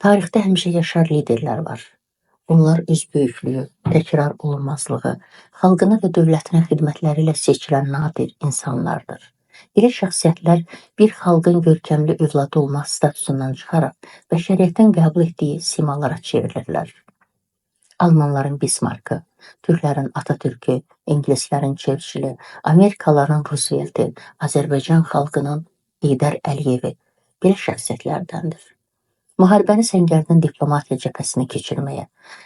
Tarixdə həmişə yaşar liderlər var. Onlar öz böyüklüyü, təkrar olunmazlığı, xalqına və dövlətinə xidmətləri ilə seçilən nadir insanlardır. Belə şəxsiyyətlər bir xalqın görkəmli övladı olmaq statusundan çıxaraq bəşəriyyətin qəbul etdiyi simalara çevrilirlər. Almanların Bismarckı, Türklərin Atatürkü, İngilislərin Churchilli, Amerikalıların Roosevelti, Azərbaycan xalqının Heydər Əliyevi belə şəxsiyyətlərdəndir. Müharibəni səngərdən diplomatiya cəbhəsinə keçirməyə,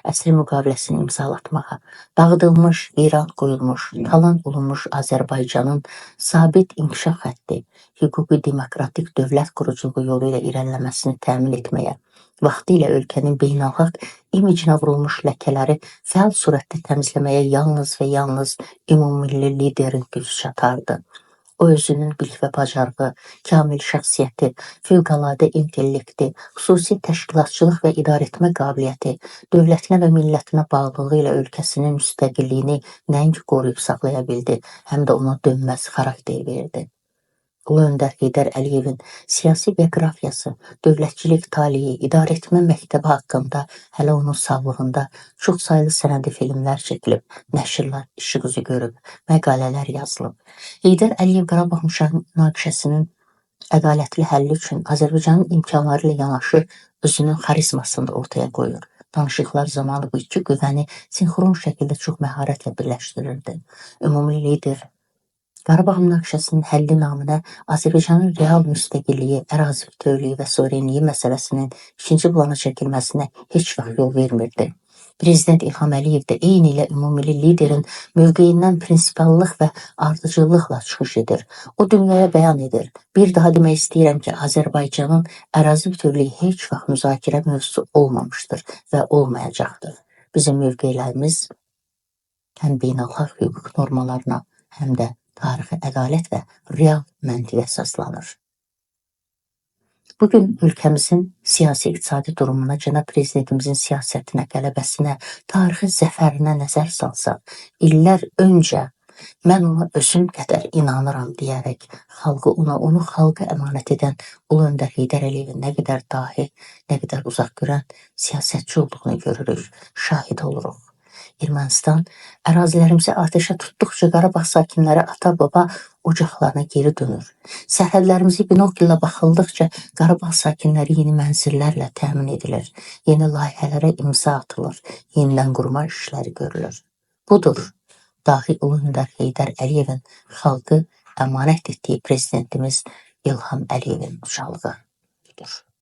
əsri müqaviləsini imzalatmağa, dağıdılmış, viran qoyulmuş, talan olunmuş Azərbaycanın sabit inkişaf xətti, hüquqi demokratik dövlət quruculuğu yolu ilə irəliləməsini təmin etməyə, vaxtilə ölkənin beynəlxalq imicinə vurulmuş ləkələri fəal surətdə təmizləməyə yalnız və yalnız ümummilli liderin gücü çatardı. O özünün bilik və bacarığı, kamil şəxsiyyəti, fövqəladə intellekti, xüsusi təşkilatçılıq və idarəetmə qabiliyyəti, dövlətinə və millətinə bağlılığı ilə ölkəsinin müstəqilliyini nəinki qoruyub saxlaya bildi, həm də ona dönməz xarakter verdi. Ulu öndər Heydər Əliyevin siyasi bioqrafiyası, dövlətçilik taleyi, idarəetmə məktəbi haqqında, hələ onun sağlığında çoxsaylı sənədi filmlər çəkilib, nəşrlər işıq üzü görüb, məqalələr yazılıb. Heydər Əliyev Qarabağ münaqişəsinin ədalətli həlli üçün Azərbaycanın imkanları ilə yanaşı özünün xarizmasını da ortaya qoyur. Danışıqlar zamanı bu iki qüvvəni sinxron şəkildə çox məharətlə birləşdirirdi. Ümumi lider Qarabağ münaqişəsinin həlli naminə Azərbaycanın real müstəqilliyi, ərazi bütövlüyü və suverenliyi məsələsinin ikinci plana çəkilməsinə heç vaxt yol vermirdi. Prezident İlham Əliyev də eyni ilə ümumilli liderin mövqeyindən prinsipallıq və ardıcıllıqla çıxış edir. O dünyaya bəyan edir. Bir daha demək istəyirəm ki, Azərbaycanın ərazi bütövlüyü heç vaxt müzakirə mövzusu olmamışdır və olmayacaqdır. Bizim mövqelərimiz həm beynəlxalq hüquq normalarına, həm də tarixi ədalət və real məntiqə əsaslanır. Bugün ölkəmizin siyasi-iqtisadi durumuna, cənab prezidentimizin siyasətinə, qələbəsinə, tarixi zəfərinə nəzər salsaq, illər öncə mən ona özüm qədər inanıram deyərək, onu xalqa əmanət edən Ulu öndər Heydər Əliyevin nə qədər dahi, nə qədər uzaq görən siyasətçi olduğunu görürük, şahid oluruq. Ermənistan ərazilərimizi atəşə tutduqca Qarabağ sakinləri ata-baba ocaqlarına geri dönür. Sərhədlərimizi binoklə baxıldıqca Qarabağ sakinləri yeni mənzillərlə təmin edilir. Yeni layihələrə imza atılır. Yenidən qurma işləri görülür. Budur, dahi Ulu öndər Heydər Əliyevin xalqı əmanət etdiyi prezidentimiz İlham Əliyevin ucalığı budur.